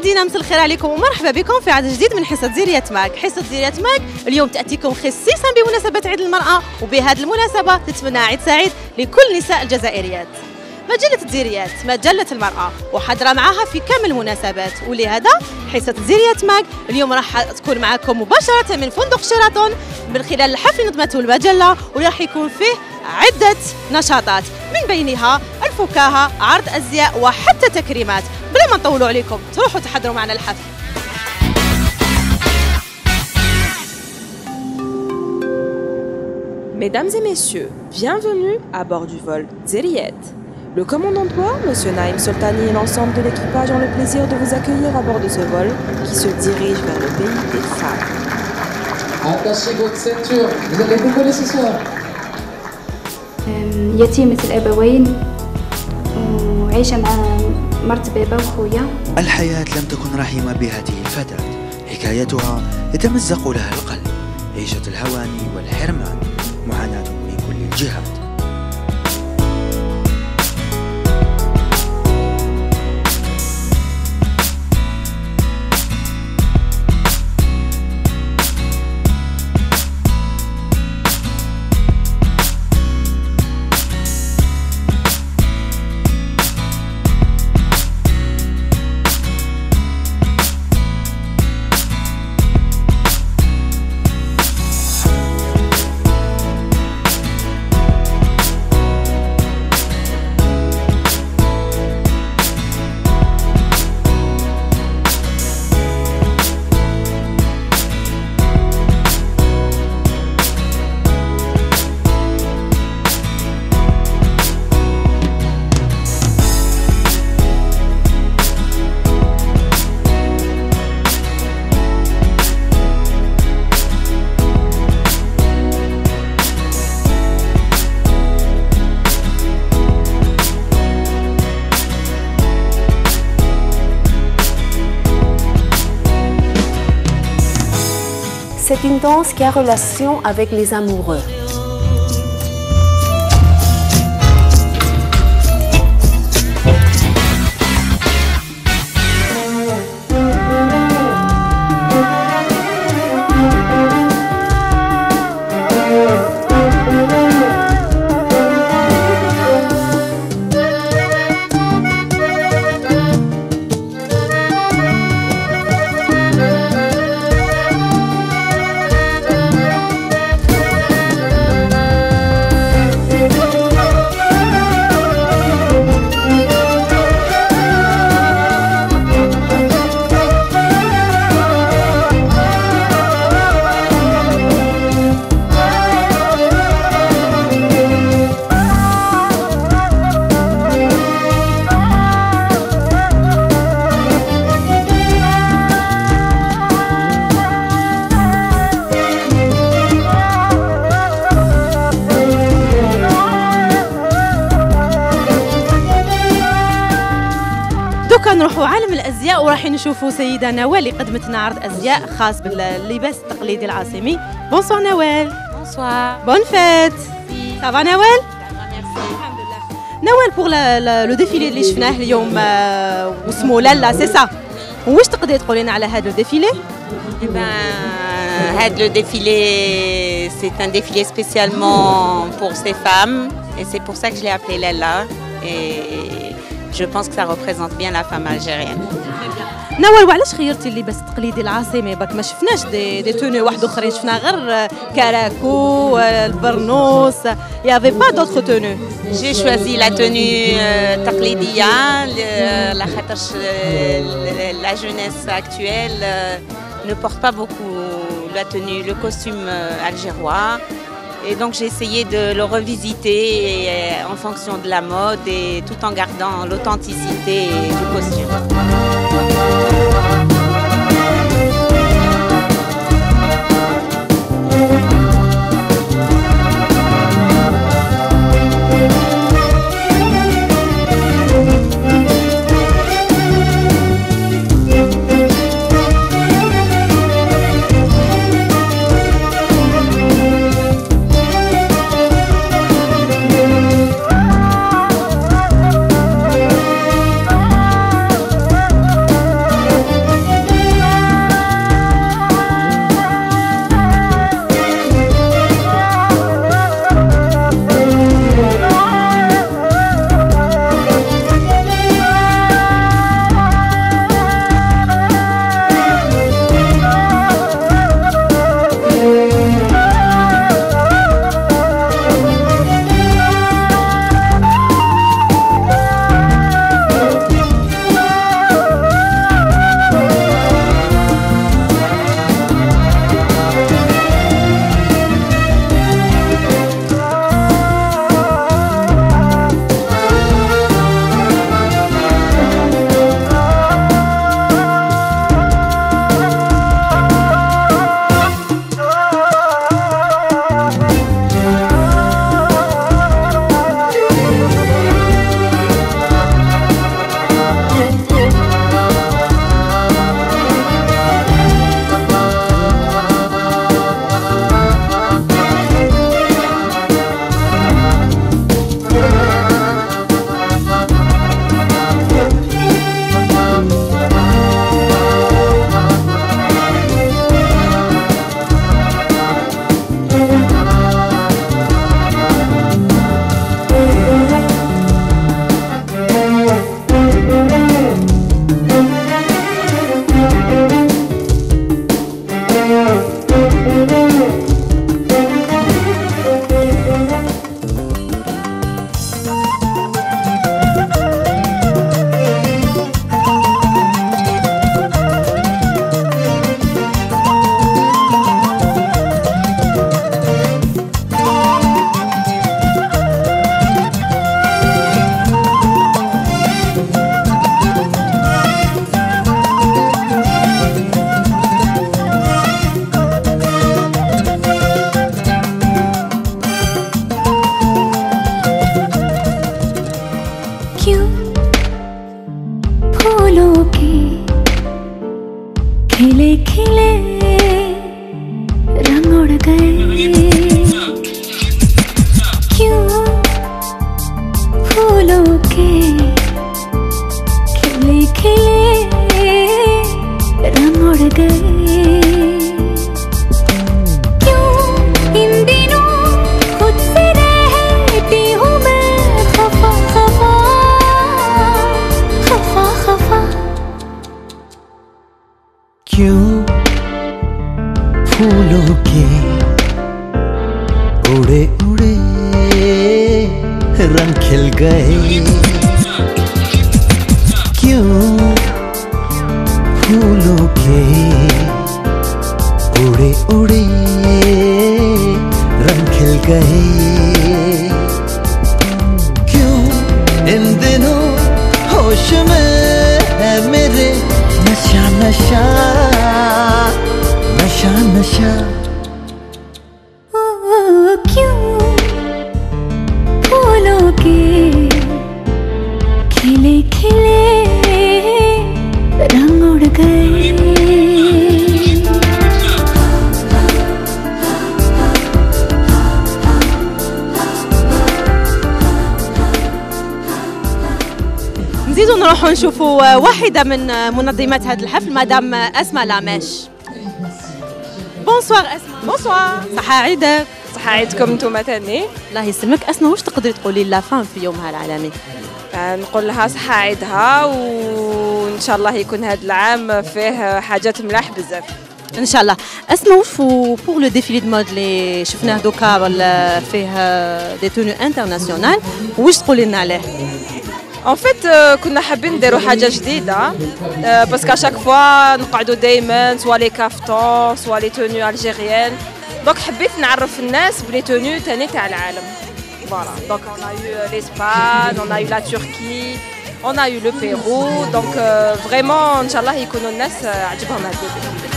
مشاهدينا مساء الخير عليكم ومرحبا بكم في عدد جديد من حصة زيريات ماك. حصة زيريات ماك اليوم تأتيكم خصيصا بمناسبة عيد المرأة، وبهذه المناسبة تتمنى عيد سعيد لكل نساء الجزائريات. مجلة زيريات مجلة المرأة وحاضرة معها في كامل المناسبات، ولهذا حصة زيريات ماك اليوم راح تكون معكم مباشرة من فندق شيراتون من خلال الحفل نظمته المجلة، وراح يكون فيه عدة نشاطات من بينها الفكاهة، عرض أزياء وحتى تكريمات. بلا ما نطولوا عليكم تروحوا تحضروا معنا الحفل. Mesdames et messieurs, bienvenue à bord du vol Zeriet. Le commandant de bord, M. Naïm Soltani, et l'ensemble de l'équipage ont le plaisir de vous accueillir à bord de ce vol qui se dirige vers le pays des femmes. Attachez votre ceinture, vous allez décoller ce soir. يتيمة الأبوين وعيشة مع مرت بابا وخويا. الحياة لم تكن رحيمة بهذه الفتاة، حكايتها يتمزق لها القلب، عيشة الهوان والحرمان، معاناة من كل الجهات. C'est une danse qui a relation avec les amoureux. دوكا نروحوا عالم الازياء وراح نشوفوا سيده نوال اللي قدمت لنا عرض ازياء خاص باللباس التقليدي العاصمي. بونسوار نوال. بونسوار. بون فيت. صافا نوال. نوال بوغ لو ديفيلي اللي شفناه اليوم واسمه لالا سي سا، واش تقدري تقولي لنا على هذا الديفيلي؟ Le défilé, c'est un défilé spécialement pour ces femmes et c'est pour ça que je l'ai appelé Lalla et je pense que ça représente bien la femme algérienne. نوال وعلاش خيرتي اللباس التقليدي العاصمي؟ باك ما شفناش دي توني واحد اخرين، شفنا غير كراكو البرنوس، يافي با دوطخ تونو. J'ai choisi la tenue taqlidiya la خاطرش la jeunesse actuelle ne porte pas beaucoup la tenue, le costume algérois. Et donc j'ai essayé de le revisiter en fonction de la mode et tout en gardant l'authenticité du costume. गए क्यों इन दिनों खुद से रहती हूँ मैं खफा खफा खफा खफा क्यों फूलों के उड़े उड़े रंग खिल गए क्यों फूलों के उड़े उड़े रंग खिल गए क्यों इन दिनों होश में है मेरे नशा नशा नशा नशा क्यों फूलों के खिले खिले रंग उड़ गए نزيدو نروحو نشوفوا واحدة من منظمات هذا الحفل مدام أسماء لاماش. بونسوار أسماء. بونسوار. صحة عيدك. صحة عيدكم نتوما تاني. الله يسلمك. أسماء واش تقدري تقولي لافام في يومها العالمي؟ نقول لها صحة عيدها وإن شاء الله يكون هذا العام فيه حاجات ملاح بزاف. ان شاء الله. اسمع واش بور لو ديفيلي دو مود اللي شفناه دوكا ولا فيه دي تونو انترناسيونال واش تقولي لنا عليه؟ ان فيت كنا حابين نديروا حاجه جديده باسكو اشاك فوا نقعدوا دائما سوا لي كافتون سوا لي تونو الجيريان دونك حبيت نعرف الناس بلي تونو ثاني تاع العالم. فوالا دونك اون ا يو لاسبان اون ا يو لا تركي اون ا يو لو بيرو دونك فريمون ان شاء الله يكونوا الناس عجبهم هذا الديفيلي.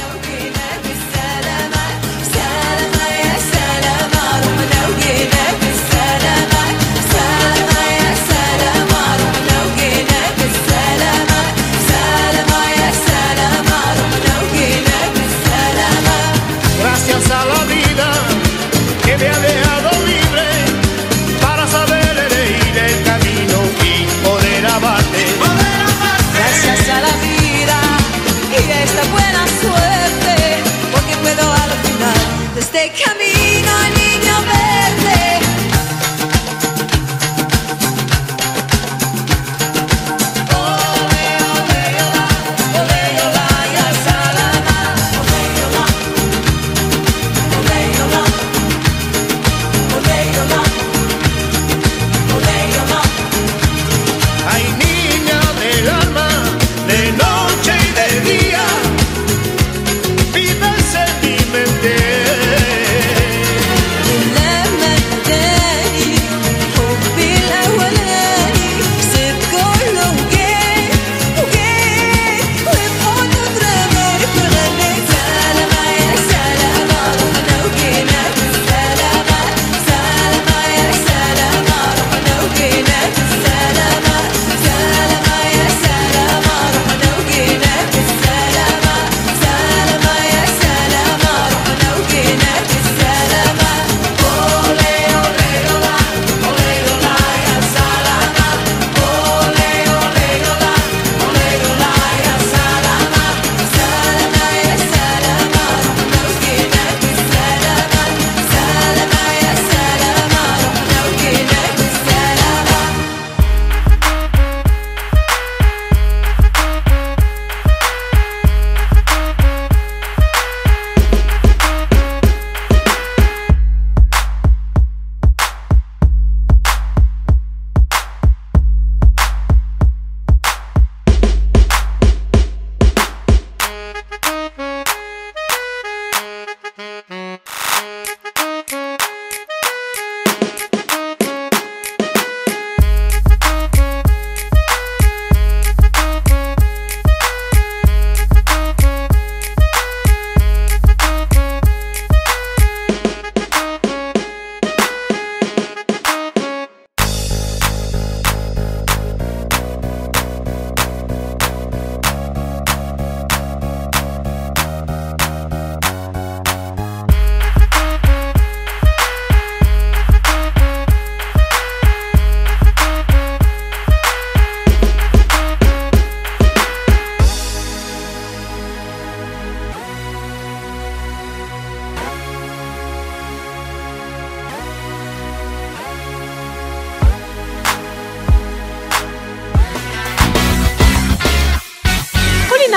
Gracias a la vida que me ha dejado libre para saber elegir el camino y poder amarte. Gracias a la vida y esta buena suerte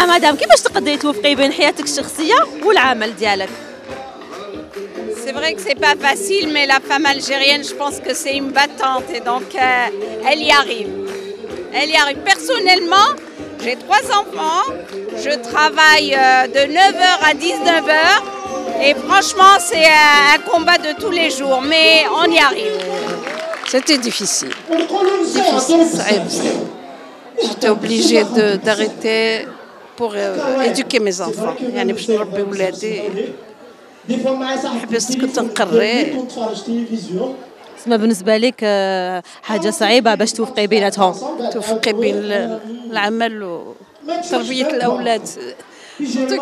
مدام كيفاش تقدري توفقي بين حياتك الشخصيه والعمل ديالك؟ C'est vrai que c'est pas facile, mais la femme algérienne, je pense que c'est une battante et donc elle y arrive. Elle y arrive. Personnellement, j'ai 3 enfants, je travaille de 9h à 19h et franchement, c'est un combat de tous les jours, mais on y arrive. C'était difficile. J'étais obligée d'arrêter pour éduquer mes enfants. يعني باش نربي ولادي حبست كنت نقري. ما بالنسبه لك حاجه صعيبه باش توفقي بيناتهم؟ توفقي بين العمل وتربيه الاولاد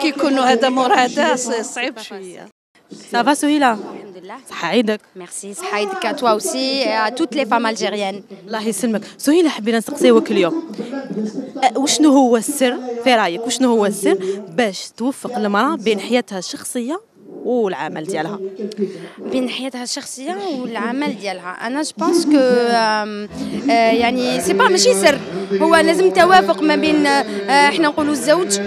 كي يكونوا هذا مور هذا صعيب شويه. صافا سهيله؟ صحة عيدك. ميرسي، صحة عيدك à toi aussi et à toutes les femmes algériennes. الله يسلمك. سهيله حبينا نسقسيوك اليوم وشنو هو السر في رايك، وشنو هو السر باش توفق المرأة بين حياتها الشخصيه والعمل ديالها؟ بين حياتها الشخصيه والعمل ديالها انا جو بونس كو يعني سي با ماشي سر، هو لازم توافق ما بين احنا نقولوا الزوج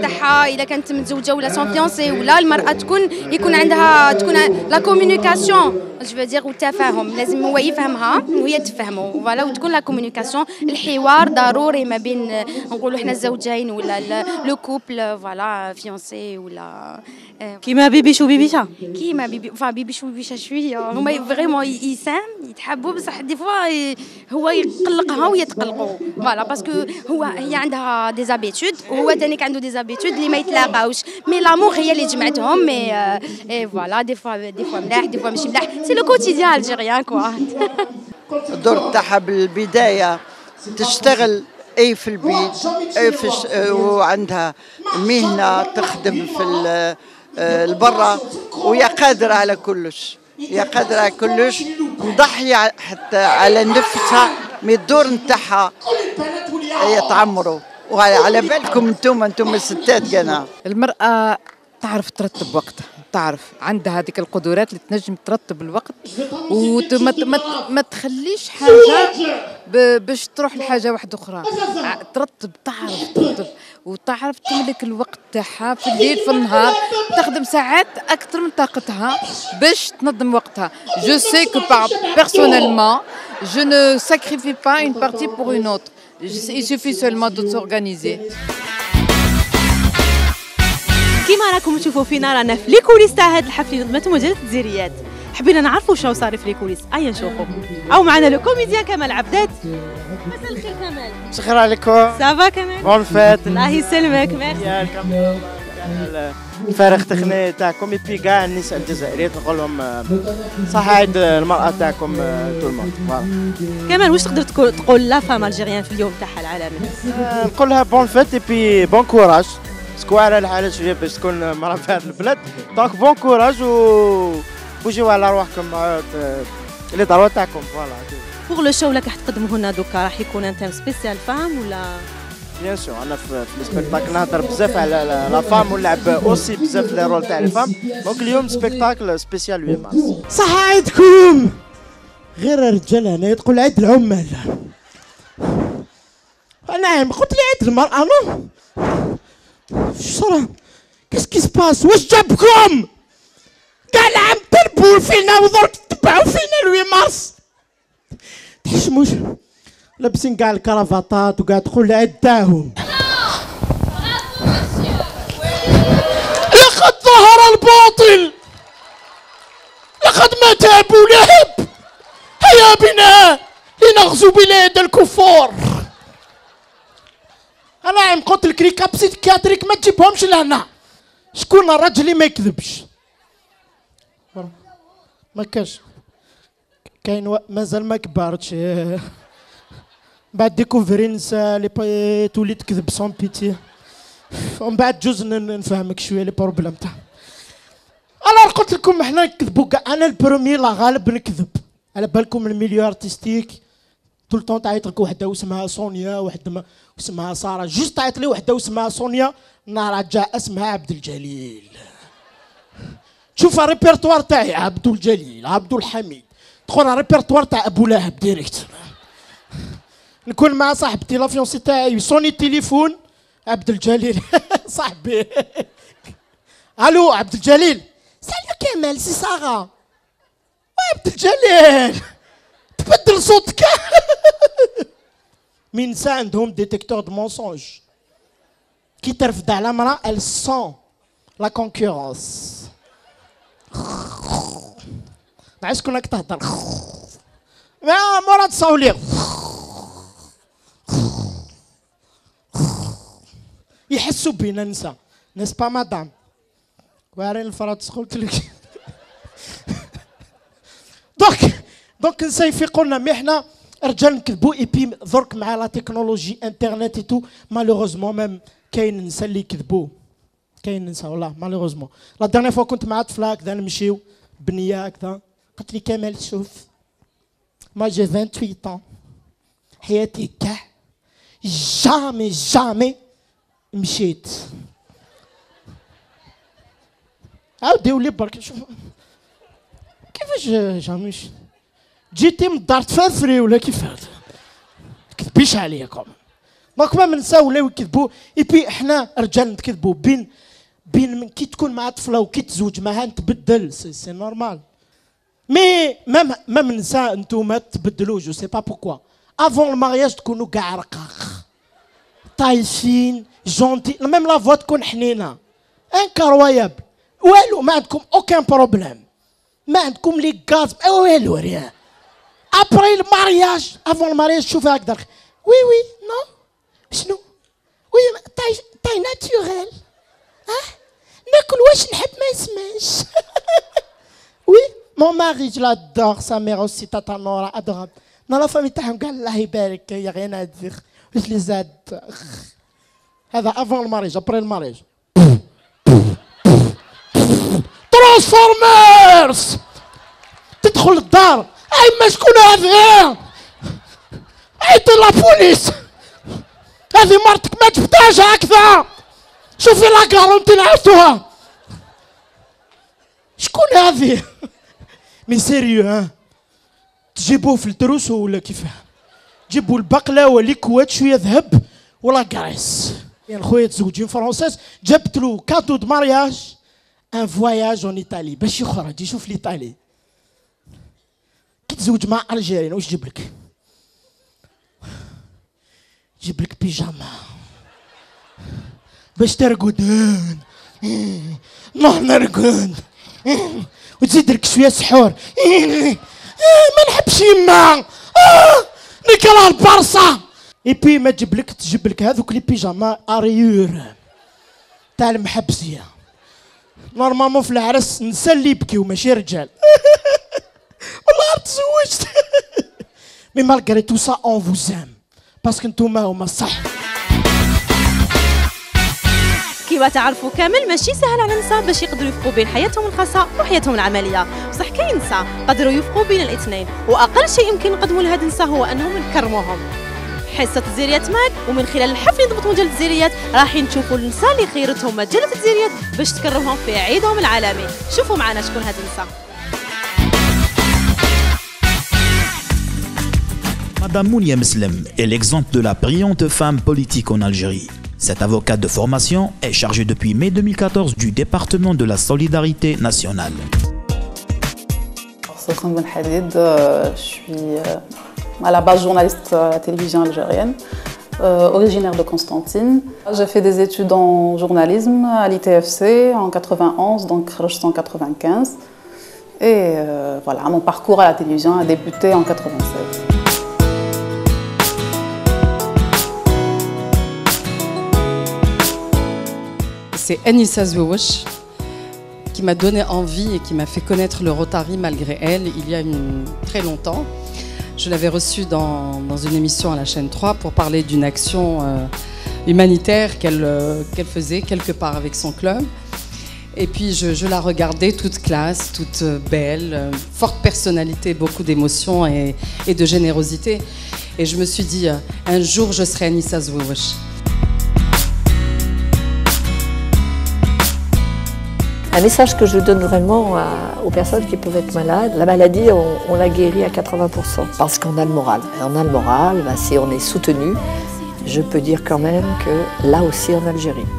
تاعها اذا كانت متزوجه ولا سون فيونسي، ولا المراه يكون عندها لا كومونيكاسيون جو دير والتفاهم، لازم هو يفهمها وهي تفهمه فوالا، وتكون لا كومونيكاسيون الحوار ضروري ما بين نقولوا احنا الزوجين ولا لو كوبل فوالا فيونسي ولا كيما بيبيش وبيبيشا. كيما بيبيش وبيبيشا شويه هما فريمون يسام يتحبوا، بصح دي فوا هو يقلقها وهي تقلقوا فوالا، باسكو هي عندها دي زابيتود وهو ثاني عنده دي زابيتود اللي ما يتلاقاوش، مي لامور هي اللي جمعتهم، مي فوالا دي فوا ملاح دي فوا ماشي ملاح، سي لو كوتيديان الجيريان كوا. الدور تاعها بالبدايه تشتغل اي في البيت اي وعندها مهنه تخدم في البرة، وهي قادرة على كلش، هي قادرة على كلش، مضحية حتى على نفسها، من الدور نتاعها هي تعمروا. وعلى بالكم انتم الستات كنا المرأة تعرف ترتب وقتها، تعرف عندها هذيك القدرات اللي تنجم ترتب الوقت وما تخليش حاجة باش تروح لحاجة واحدة أخرى، ترتب، تعرف ترتب وتعرف تملك الوقت تاعها في الليل في النهار، تخدم ساعات أكثر من طاقتها باش تنظم وقتها. Je sais que personnellement, je ne sacrifie pas une partie pour une autre. Il suffit seulement de s'organiser. كيما راكم تشوفوا فينا رانا في لي كوليس تاع هذا الحفل اللي نظمته مجله الجزائريات، حبينا نعرفوا شنو صار في لي كوليس، ايا نشوفوا. او معنا لو كوميديان كمال عبدات. مساء الخير كمال. شكرا عليكم. صافا كمال؟ بون فيت. الله يسلمك. ميرسي. الفارغ التقني تاعكم يبي كاع النساء الجزائريات نقول لهم صح عيد المرأة تاعكم تو الموند. كمال واش تقدر تقول لا فام الجيريان في اليوم تاعها العالمي؟ نقول لها بون فيت اي بون كوراج، باسكو على الحالة شوية باش تكون مرأة في هذا البلاد، دونك بون كوراج وجيو على روحكم اللي ضروري تاعكم فوالا. بوغ لو شو اللي راح تقدمه لنا دوكا راح يكون ان تيم سبيسيال فام ولا؟ بيان سور انا في السبيكتاكل نهضر بزاف على لا فام ونلعب اوسي بزاف لي رول تاع الفام، دونك اليوم سبيكتاكل سبيسيال 8 مارس. صح عيدكم غير الرجال هنا تقول عيد العمال. نعم قلت لي عيد المرأة نو شرا كيسكي سباس واش جابكم؟ كاع العام تربوا فينا ودرك تبعوا فينا 8 مارس. تحشموش لابسين كاع الكرافطات وكاع تقول العيد تاعهم. لقد ظهر الباطل، لقد مات ابو لهب، هيا بنا لنغزو بلاد الكفار. انا عم قلت لك ريكاب سيكاتريك ما تجيبهمش لهنا. شكون الراجل اللي ما يكذبش؟ ما كاش كاين مازال ما كبرتش بعد ديكوفري نسى لي تولي تكذب سون بيتي، ومن بعد جوز نفهمك شويه لي بروبليم تاع. انا قلت لكم احنا نكذبوا كاع، انا البرومي لا غالب نكذب. على بالكم الميليو ارتستيك طول طون تعيط لك وحده واسمها سونيا، وحده واسمها ساره، جوست تعيط لي وحده واسمها سونيا، نرجع اسمها عبد الجليل. شوف الريبرتوار تاعي عبد الجليل، عبد الحميد، تدخل الريبرتوار تاع ابو لهب ديريكت. نكون مع صاحبتي لا فيونسي تاعي يصوني التليفون، عبد الجليل صاحبي. الو عبد الجليل. سالو كمال سي سارة. عبد الجليل تبدل صوتك. من نساء عندهم ديتيكتور دو مونسونج. كي ترفد على امرأة ال سون لا كونكورونس. مع شكون راك تهضر؟ مراد صاولي يحسوا بينا نساء ناس با مدام وارين الفراتس قلت لك. دونك نساء يفيقوا لنا مي حنا رجال نكذبوا اي بي درك مع لا تكنولوجي انترنت اي تو مالوغوزمون ميم كاين نساء اللي يكذبوا. كاين نساء والله مالوغوزمون. لا ديرنيير فوا كنت مع طفله هكذا نمشيو بنيه هكذا قالت لي كمال شوف ما جي 28 ans حياتي كاع جامي مشيت. عاودي ولي برك شوف كيفاش جامي جيتي من الدار تفرفري ولا كيف هذا؟ كذبيش عليكم. دونك ما نساو ولاو يكذبوا اي بي حنا رجال نكذبوا بين من كي تكون مع طفله وكي تزوج معها نتبدل سي نورمال. مي ميم نساء نتوما تبدلوا جو سي با بوكوا افون المارياج تكونوا كاع رقاق طايشين جونتي ميم لا فوا تكون حنينه انكرويابل والو ما عندكم اوكان بروبليم ما عندكم لي غاز والو ريان. ابري المارياج افون المارياج شوف هكذا وي نو شنو وي طاي ناتوريل ناكل واش نحب ما يسمعش. وي مون ماري جو لادور سا مير اوسي تاتا نورا ادورابل. لا لا فامي تاعهم قال الله يبارك يا غير نادر واش لي زاد. هذا افون الماريج ابري الماريج. ترانسفورمرز تدخل الدار اي ما شكون هذا؟ عيط لابوليس هذه مرتك ما جبتهاش هكذا شوفي لا كارونتي نعرفتوها شكون هذه؟ مي سيريو ها تجيبوه في الدروس ولا كيفاه؟ جيبوا البقلاوه ليكوات شويه ذهب ولا كريس. يعني خويا تزوجين فرونسيس جبت له كادو دو مارياج ان فواياج اون ايطالي باش يخرج يشوف ليطالي. كي تزوج مع الجيريين واش يجيب لك؟ يجيب لك بيجاما باش ترقدون نروح نرقد وتزيد لك شويه سحور. ما نحبش يما نكره البارصه. اي بي ما تجيب لك هذوك لي بيجاما اريور تاع المحبسيه. نورمالمون في العرس نسى اللي يبكيو ماشي رجال. والله تزوجت. مي مالغري تو سا اون فوزام باسكو نتوما هما الصح. كيما تعرفوا كامل ماشي سهل على النساء باش يقدروا يفقوا بين حياتهم الخاصه وحياتهم العمليه. بصح كاين نساء قدروا يفقوا بين الاثنين واقل شيء يمكن نقدموا لهاد النساء هو انهم نكرموهم. حصه الزيريات معك ومن خلال الحفل يضبط مجله الزيريات راح نشوفوا النساء اللي خيرتهم مجله الزيريات باش تكرمهم في عيدهم العالمي. شوفوا معنا شكون هاد النساء. Madame Mounia Meslem est l'exemple de la brillante femme politique en Algérie. Cette avocate de formation est chargée depuis mai 2014 du département de la solidarité nationale. Je suis à la base journaliste à la télévision algérienne, originaire de Constantine. J'ai fait des études en journalisme à l'ITFC en 91, donc en 95. Et voilà, mon parcours à la télévision a débuté en 96. C'est Anissa Zououch qui m'a donné envie et qui m'a fait connaître le Rotary malgré elle il y a très longtemps. Je l'avais reçue dans une émission à la chaîne 3 pour parler d'une action humanitaire qu'elle faisait quelque part avec son club. Et puis je la regardais toute classe, toute belle, forte personnalité, beaucoup d'émotions et de générosité. Et je me suis dit, un jour je serai Anissa Zououch. Un message que je donne vraiment aux personnes qui peuvent être malades, la maladie, on la guérit à 80%. Parce qu'on a le moral. Et on a le moral, si on est soutenu, Je peux dire quand même que là aussi en Algérie,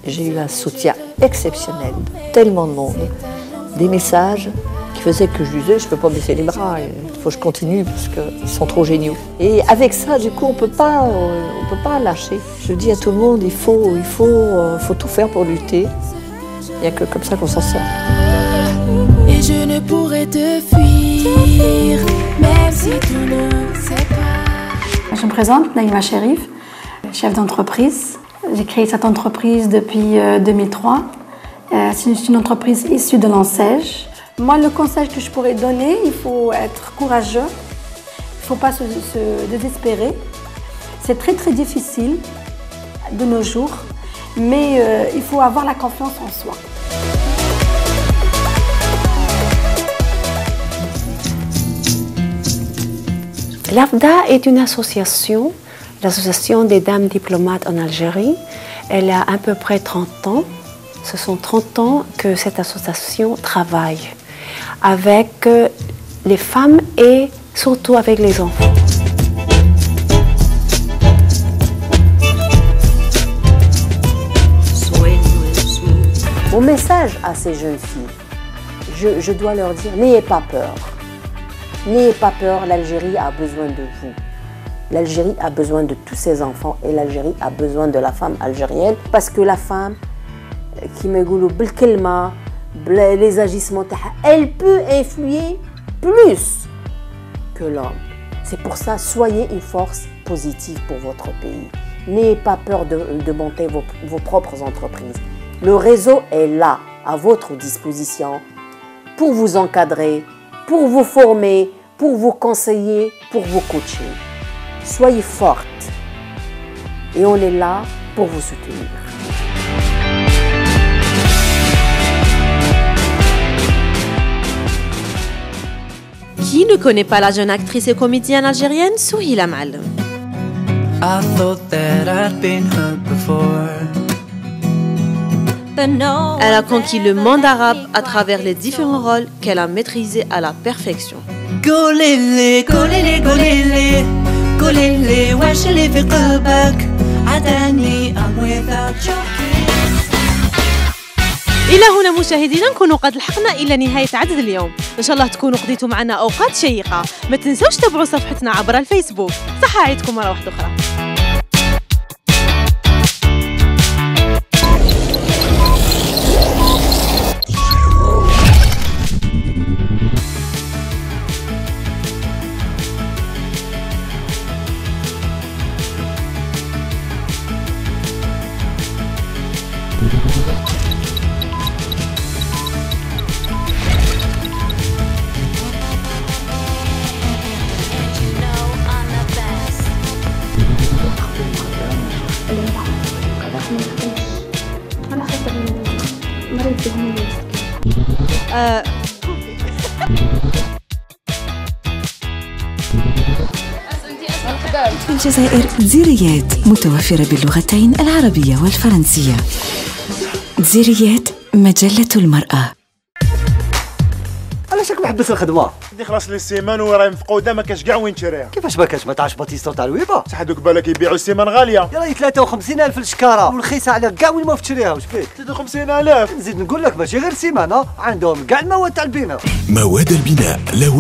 j'ai eu un soutien exceptionnel, tellement de monde, des messages qui faisaient que je disais je ne peux pas baisser les bras, il faut que je continue parce qu'ils sont trop géniaux. Et avec ça, du coup, on peut pas lâcher. Je dis à tout le monde, il faut tout faire pour lutter. Il n'y a que comme ça qu'on s'en sort. Et je ne pourrais te fuir, même si tu ne sais pas. Je me présente, Naïma Cherif, chef d'entreprise. J'ai créé cette entreprise depuis 2003. C'est une entreprise issue de l'ANSEJ. Moi, le conseil que je pourrais donner, il faut être courageux. Il ne faut pas se désespérer. C'est très très difficile de nos jours, mais il faut avoir la confiance en soi. L'AFDA est une association, l'association des dames diplomates en Algérie. Elle a à peu près 30 ans. Ce sont 30 ans que cette association travaille avec les femmes et surtout avec les enfants. Mon message à ces jeunes filles, je dois leur dire, n'ayez pas peur. N'ayez pas peur, l'Algérie a besoin de vous. L'Algérie a besoin de tous ses enfants et l'Algérie a besoin de la femme algérienne parce que la femme, qui me goulou بالكلمة, les agissements, elle peut influer plus que l'homme. C'est pour ça, soyez une force positive pour votre pays. N'ayez pas peur de monter vos propres entreprises. Le réseau est là, à votre disposition, pour vous encadrer, pour vous former, pour vous conseiller, pour vous coacher. Soyez forte et on est là pour vous soutenir. Qui ne connaît pas la jeune actrice et comédienne algérienne Souhila Ma'alem? Elle a conquis le monde arabe à travers les différents rôles qu'elle a maîtrisés à la perfection. إلى هنا مشاهدينا نكونوا قد لحقنا إلى نهاية عدد اليوم. إن شاء الله تكونوا قضيتوا معنا أوقات شيقة. ما تنسوش تابعوا صفحتنا عبر الفيسبوك. صحة عيدكم مرة واحدة أخرى. في الجزائر دزيريات متوفرة باللغتين العربية والفرنسية. دزيريات مجلة المرأة. علاش راك محبس الخدمه؟ دي خلاص لي السيمان وراهي مفقوده ما كاش كاع وين تشريها. كيفاش ما كاش؟ ما تعرفش باتيستو تاع الويبه؟ صح هذوك بالك يبيعوا السيمان غاليه. يا راهي 53,000 الشكاره والرخيصه على كاع وين ما تشريها. واش فيك؟ 53,000. نزيد نقول لك ماشي غير سيمانه، عندهم كاع المواد تاع البناء. مواد البناء لوازم